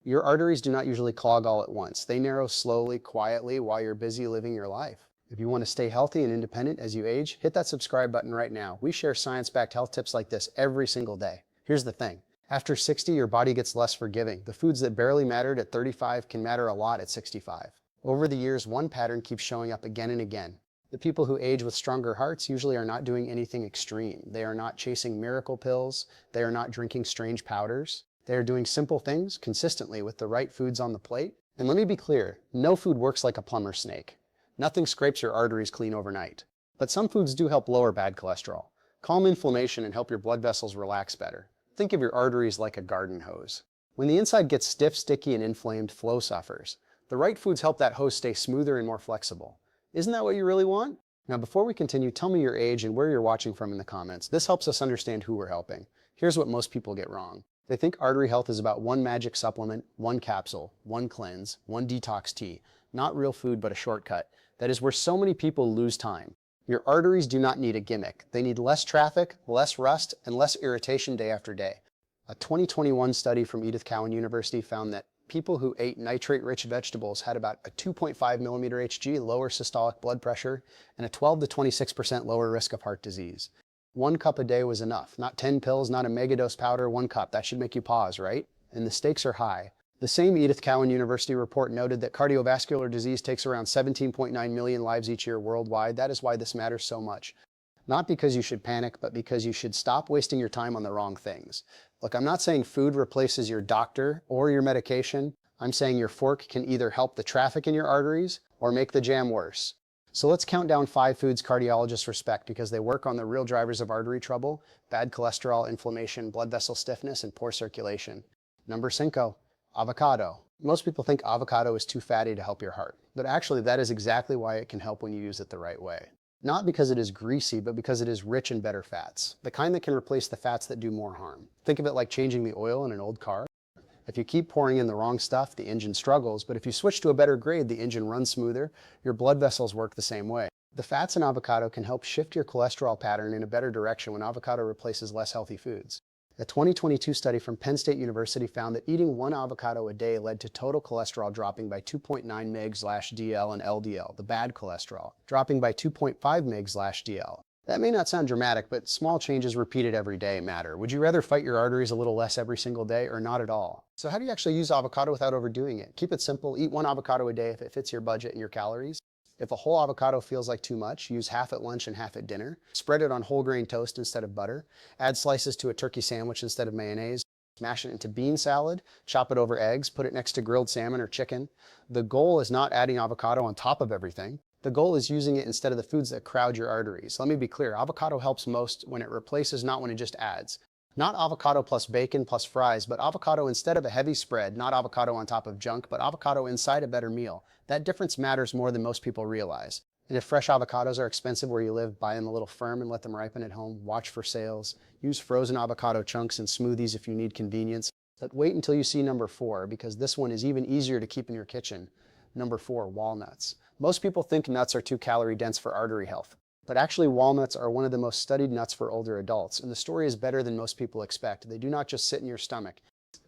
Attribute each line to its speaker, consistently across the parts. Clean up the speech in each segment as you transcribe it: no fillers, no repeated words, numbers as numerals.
Speaker 1: Your arteries do not usually clog all at once. They narrow slowly, quietly, while you're busy living your life. If you want to stay healthy and independent as you age, hit that subscribe button right now. We share science-backed health tips like this every single day. Here's the thing. After 60, your body gets less forgiving. The foods that barely mattered at 35 can matter a lot at 65. Over the years, one pattern keeps showing up again and again. The people who age with stronger hearts usually are not doing anything extreme. They are not chasing miracle pills. They are not drinking strange powders. They are doing simple things consistently with the right foods on the plate. And let me be clear, no food works like a plumber's snake. Nothing scrapes your arteries clean overnight. But some foods do help lower bad cholesterol, calm inflammation, and help your blood vessels relax better. Think of your arteries like a garden hose. When the inside gets stiff, sticky, and inflamed, flow suffers. The right foods help that hose stay smoother and more flexible. Isn't that what you really want? Now, before we continue, tell me your age and where you're watching from in the comments. This helps us understand who we're helping. Here's what most people get wrong. They think artery health is about one magic supplement, one capsule, one cleanse, one detox tea. Not real food, but a shortcut. That is where so many people lose time. Your arteries do not need a gimmick. They need less traffic, less rust, and less irritation day after day. A 2021 study from Edith Cowan University found that people who ate nitrate-rich vegetables had about a 2.5 millimeter Hg lower systolic blood pressure and a 12 to 26% lower risk of heart disease. 1 cup a day was enough. Not 10 pills, not a megadose powder, 1 cup. That should make you pause, right? And the stakes are high. The same Edith Cowan University report noted that cardiovascular disease takes around 17.9 million lives each year worldwide. That is why this matters so much. Not because you should panic, but because you should stop wasting your time on the wrong things. Look, I'm not saying food replaces your doctor or your medication. I'm saying your fork can either help the traffic in your arteries or make the jam worse. So let's count down 5 foods cardiologists respect because they work on the real drivers of artery trouble: bad cholesterol, inflammation, blood vessel stiffness, and poor circulation. Number 5, avocado. Most people think avocado is too fatty to help your heart, but actually that is exactly why it can help when you use it the right way. Not because it is greasy, but because it is rich in better fats, the kind that can replace the fats that do more harm. Think of it like changing the oil in an old car. If you keep pouring in the wrong stuff, the engine struggles, but if you switch to a better grade, the engine runs smoother. Your blood vessels work the same way. The fats in avocado can help shift your cholesterol pattern in a better direction when avocado replaces less healthy foods. A 2022 study from Penn State University found that eating 1 avocado a day led to total cholesterol dropping by 2.9 mg/dl and LDL, the bad cholesterol, dropping by 2.5 mg/dl. That may not sound dramatic, but small changes repeated every day matter. Would you rather fight your arteries a little less every single day or not at all? So how do you actually use avocado without overdoing it? Keep it simple. Eat 1 avocado a day if it fits your budget and your calories. If a whole avocado feels like too much, use half at lunch and half at dinner. Spread it on whole grain toast instead of butter. Add slices to a turkey sandwich instead of mayonnaise. Smash it into bean salad. Chop it over eggs. Put it next to grilled salmon or chicken. The goal is not adding avocado on top of everything. The goal is using it instead of the foods that crowd your arteries. Let me be clear, avocado helps most when it replaces, not when it just adds. Not avocado plus bacon plus fries, but avocado instead of a heavy spread, not avocado on top of junk, but avocado inside a better meal. That difference matters more than most people realize. And if fresh avocados are expensive where you live, buy them a little firm and let them ripen at home. Watch for sales. Use frozen avocado chunks in smoothies if you need convenience. But wait until you see number 4, because this one is even easier to keep in your kitchen. Number 4, walnuts. Most people think nuts are too calorie dense for artery health. But actually, walnuts are one of the most studied nuts for older adults, and the story is better than most people expect. They do not just sit in your stomach.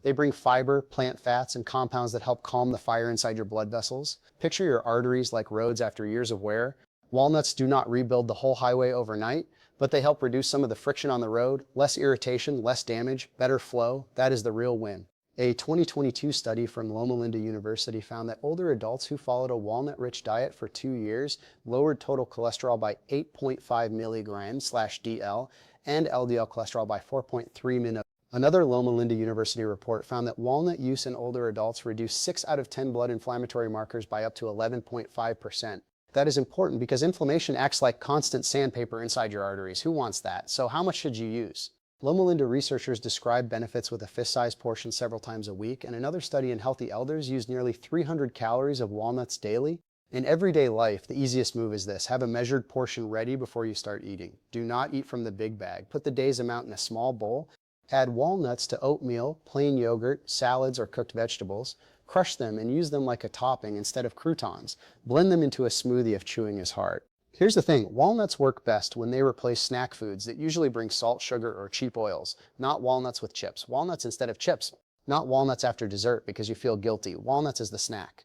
Speaker 1: They bring fiber, plant fats, and compounds that help calm the fire inside your blood vessels. Picture your arteries like roads after years of wear. Walnuts do not rebuild the whole highway overnight, but they help reduce some of the friction on the road, less irritation, less damage, better flow. That is the real win. A 2022 study from Loma Linda University found that older adults who followed a walnut-rich diet for 2 years lowered total cholesterol by 8.5 milligrams/dl and LDL cholesterol by 4.3 min. Another Loma Linda University report found that walnut use in older adults reduced 6 out of 10 blood inflammatory markers by up to 11.5%. That is important because inflammation acts like constant sandpaper inside your arteries. Who wants that? So how much should you use? Loma Linda researchers described benefits with a fist-sized portion several times a week, and another study in healthy elders used nearly 300 calories of walnuts daily. In everyday life, the easiest move is this: have a measured portion ready before you start eating. Do not eat from the big bag. Put the day's amount in a small bowl. Add walnuts to oatmeal, plain yogurt, salads, or cooked vegetables. Crush them and use them like a topping instead of croutons. Blend them into a smoothie if chewing is hard. Here's the thing, walnuts work best when they replace snack foods that usually bring salt, sugar, or cheap oils, not walnuts with chips. Walnuts instead of chips. Not walnuts after dessert because you feel guilty. Walnuts is the snack.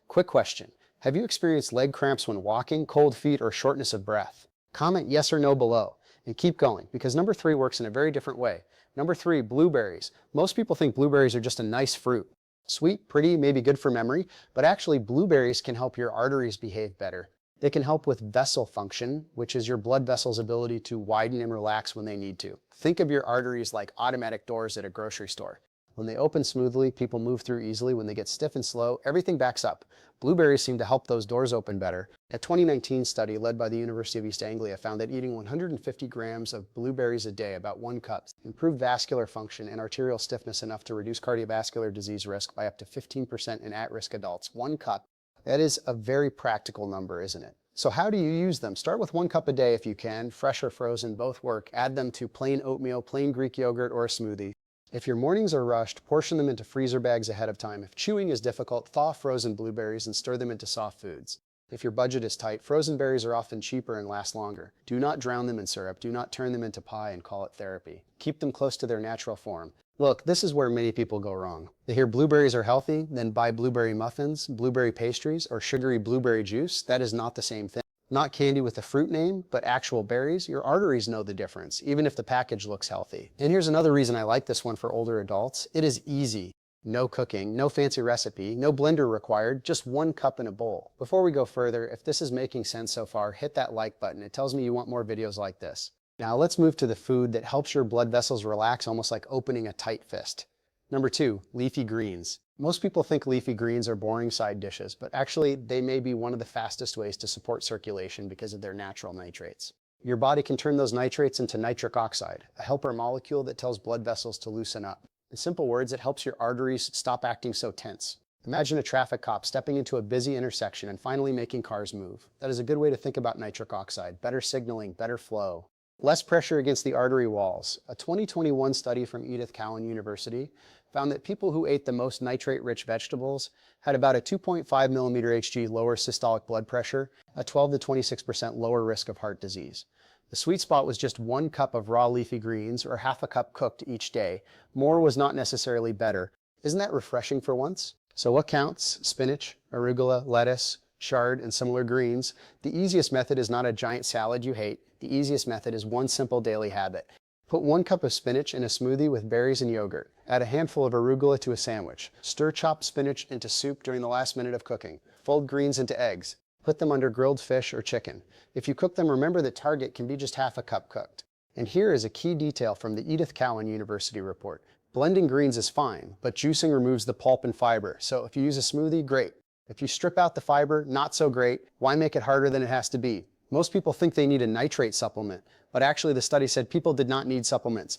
Speaker 1: Quick question. Have you experienced leg cramps when walking, cold feet, or shortness of breath? Comment yes or no below. And keep going, because number 3 works in a very different way. Number 3, blueberries. Most people think blueberries are just a nice fruit. Sweet, pretty, maybe good for memory, but actually blueberries can help your arteries behave better. They can help with vessel function, which is your blood vessels' ability to widen and relax when they need to. Think of your arteries like automatic doors at a grocery store. When they open smoothly, people move through easily. When they get stiff and slow, everything backs up. Blueberries seem to help those doors open better. A 2019 study led by the University of East Anglia found that eating 150 grams of blueberries a day, about 1 cup, improved vascular function and arterial stiffness enough to reduce cardiovascular disease risk by up to 15% in at-risk adults. 1 cup. That is a very practical number, isn't it? So how do you use them? Start with 1 cup a day if you can. Fresh or frozen, both work. Add them to plain oatmeal, plain Greek yogurt, or a smoothie. If your mornings are rushed, portion them into freezer bags ahead of time. If chewing is difficult, thaw frozen blueberries and stir them into soft foods. If your budget is tight, frozen berries are often cheaper and last longer. Do not drown them in syrup. Do not turn them into pie and call it therapy. Keep them close to their natural form. Look, this is where many people go wrong. They hear blueberries are healthy, then buy blueberry muffins, blueberry pastries, or sugary blueberry juice. That is not the same thing. Not candy with a fruit name, but actual berries. Your arteries know the difference, even if the package looks healthy. And here's another reason I like this one for older adults. It is easy. No cooking, no fancy recipe, no blender required, just 1 cup in a bowl. Before we go further, if this is making sense so far, hit that like button. It tells me you want more videos like this. Now let's move to the food that helps your blood vessels relax, almost like opening a tight fist. Number 2, leafy greens. Most people think leafy greens are boring side dishes, but actually they may be one of the fastest ways to support circulation because of their natural nitrates. Your body can turn those nitrates into nitric oxide, a helper molecule that tells blood vessels to loosen up. In simple words, it helps your arteries stop acting so tense. Imagine a traffic cop stepping into a busy intersection and finally making cars move. That is a good way to think about nitric oxide. Better signaling, better flow. Less pressure against the artery walls. A 2021 study from Edith Cowan University found that people who ate the most nitrate-rich vegetables had about a 2.5 millimeter Hg lower systolic blood pressure, a 12 to 26% lower risk of heart disease. The sweet spot was just 1 cup of raw leafy greens, or half a cup cooked each day. More was not necessarily better. Isn't that refreshing for once? So what counts? Spinach, arugula, lettuce, chard, and similar greens. The easiest method is not a giant salad you hate. The easiest method is one simple daily habit. Put 1 cup of spinach in a smoothie with berries and yogurt. Add a handful of arugula to a sandwich. Stir chopped spinach into soup during the last minute of cooking. Fold greens into eggs. Put them under grilled fish or chicken. If you cook them, remember the target can be just half a cup cooked. And here is a key detail from the Edith Cowan University report. Blending greens is fine, but juicing removes the pulp and fiber. So if you use a smoothie, great. If you strip out the fiber, not so great. Why make it harder than it has to be? Most people think they need a nitrate supplement, but actually the study said people did not need supplements.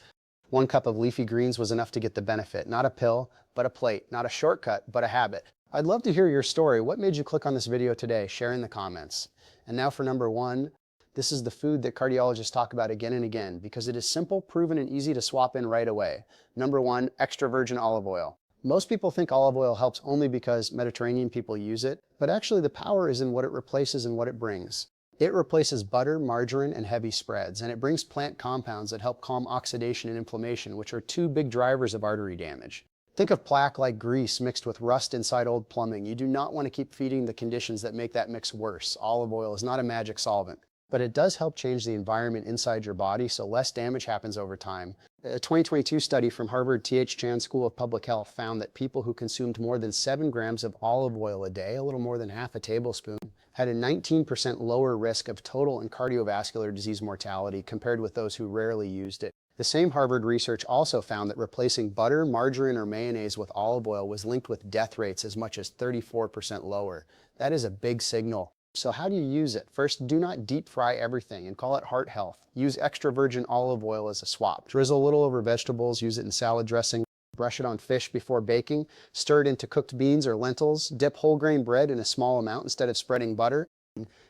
Speaker 1: 1 cup of leafy greens was enough to get the benefit. Not a pill, but a plate. Not a shortcut, but a habit. I'd love to hear your story. What made you click on this video today? Share in the comments. And now for number 1. This is the food that cardiologists talk about again and again because it is simple, proven, and easy to swap in right away. Number 1, extra virgin olive oil. Most people think olive oil helps only because Mediterranean people use it, but actually the power is in what it replaces and what it brings. It replaces butter, margarine, and heavy spreads, and it brings plant compounds that help calm oxidation and inflammation, which are 2 big drivers of artery damage. Think of plaque like grease mixed with rust inside old plumbing. You do not want to keep feeding the conditions that make that mix worse. Olive oil is not a magic solvent, but it does help change the environment inside your body so less damage happens over time. A 2022 study from Harvard T.H. Chan School of Public Health found that people who consumed more than 7 grams of olive oil a day, a little more than half a tablespoon, had a 19% lower risk of total and cardiovascular disease mortality compared with those who rarely used it. The same Harvard research also found that replacing butter, margarine, or mayonnaise with olive oil was linked with death rates as much as 34% lower. That is a big signal. So how do you use it? First, do not deep fry everything and call it heart health. Use extra virgin olive oil as a swap. Drizzle a little over vegetables, use it in salad dressing, brush it on fish before baking, stir it into cooked beans or lentils, dip whole grain bread in a small amount instead of spreading butter.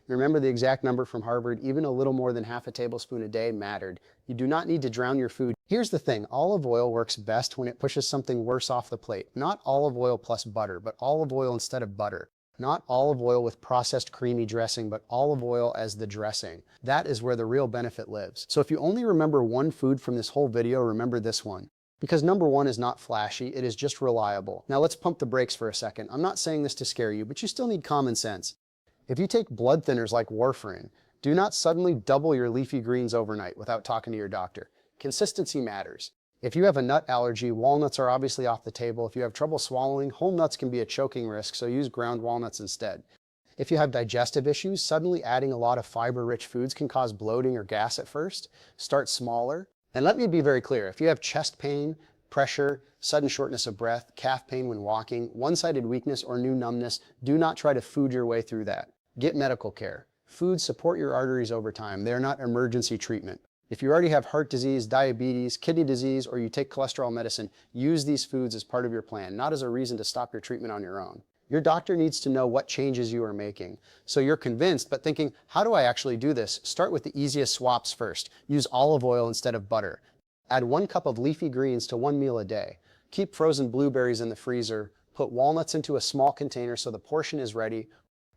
Speaker 1: Remember the exact number from Harvard, even a little more than half a tablespoon a day mattered. You do not need to drown your food. Here's the thing, olive oil works best when it pushes something worse off the plate. Not olive oil plus butter, but olive oil instead of butter. Not olive oil with processed creamy dressing, but olive oil as the dressing. That is where the real benefit lives. So if you only remember one food from this whole video, remember this one. Because number one is not flashy, it is just reliable. Now let's pump the brakes for a second. I'm not saying this to scare you, but you still need common sense. If you take blood thinners like warfarin, do not suddenly double your leafy greens overnight without talking to your doctor. Consistency matters. If you have a nut allergy, walnuts are obviously off the table. If you have trouble swallowing, whole nuts can be a choking risk, so use ground walnuts instead. If you have digestive issues, suddenly adding a lot of fiber-rich foods can cause bloating or gas at first. Start smaller. And let me be very clear, if you have chest pain, pressure, sudden shortness of breath, calf pain when walking, one-sided weakness, or new numbness, do not try to food your way through that. Get medical care. Foods support your arteries over time. They are not emergency treatment. If you already have heart disease, diabetes, kidney disease, or you take cholesterol medicine, use these foods as part of your plan, not as a reason to stop your treatment on your own. Your doctor needs to know what changes you are making. So you're convinced, but thinking, how do I actually do this? Start with the easiest swaps first. Use olive oil instead of butter. Add 1 cup of leafy greens to 1 meal a day. Keep frozen blueberries in the freezer. Put walnuts into a small container so the portion is ready.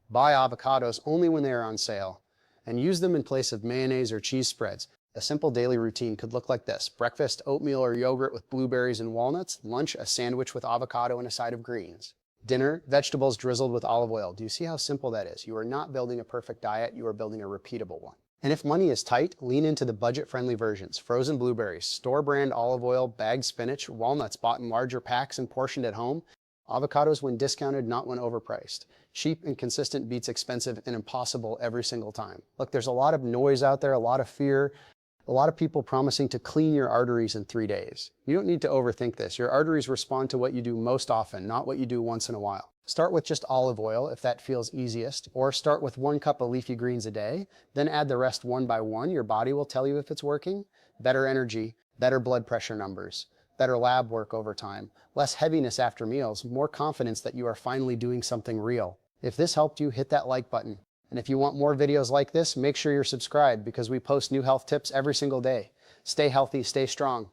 Speaker 1: Buy avocados only when they are on sale. And use them in place of mayonnaise or cheese spreads. A simple daily routine could look like this: breakfast, oatmeal or yogurt with blueberries and walnuts. Lunch, a sandwich with avocado and a side of greens. Dinner, vegetables drizzled with olive oil. Do you see how simple that is? You are not building a perfect diet, you are building a repeatable one. And if money is tight, lean into the budget-friendly versions. Frozen blueberries, store-brand olive oil, bagged spinach, walnuts bought in larger packs and portioned at home. Avocados when discounted, not when overpriced. Cheap and consistent beats expensive and impossible every single time. Look, there's a lot of noise out there, a lot of fear, a lot of people promising to clean your arteries in 3 days. You don't need to overthink this. Your arteries respond to what you do most often, not what you do once in a while. Start with just olive oil if that feels easiest, or start with 1 cup of leafy greens a day, then add the rest one by one. Your body will tell you if it's working. Better energy, better blood pressure numbers, better lab work over time, less heaviness after meals, more confidence that you are finally doing something real. If this helped you, hit that like button. And if you want more videos like this, make sure you're subscribed because we post new health tips every single day. Stay healthy, stay strong.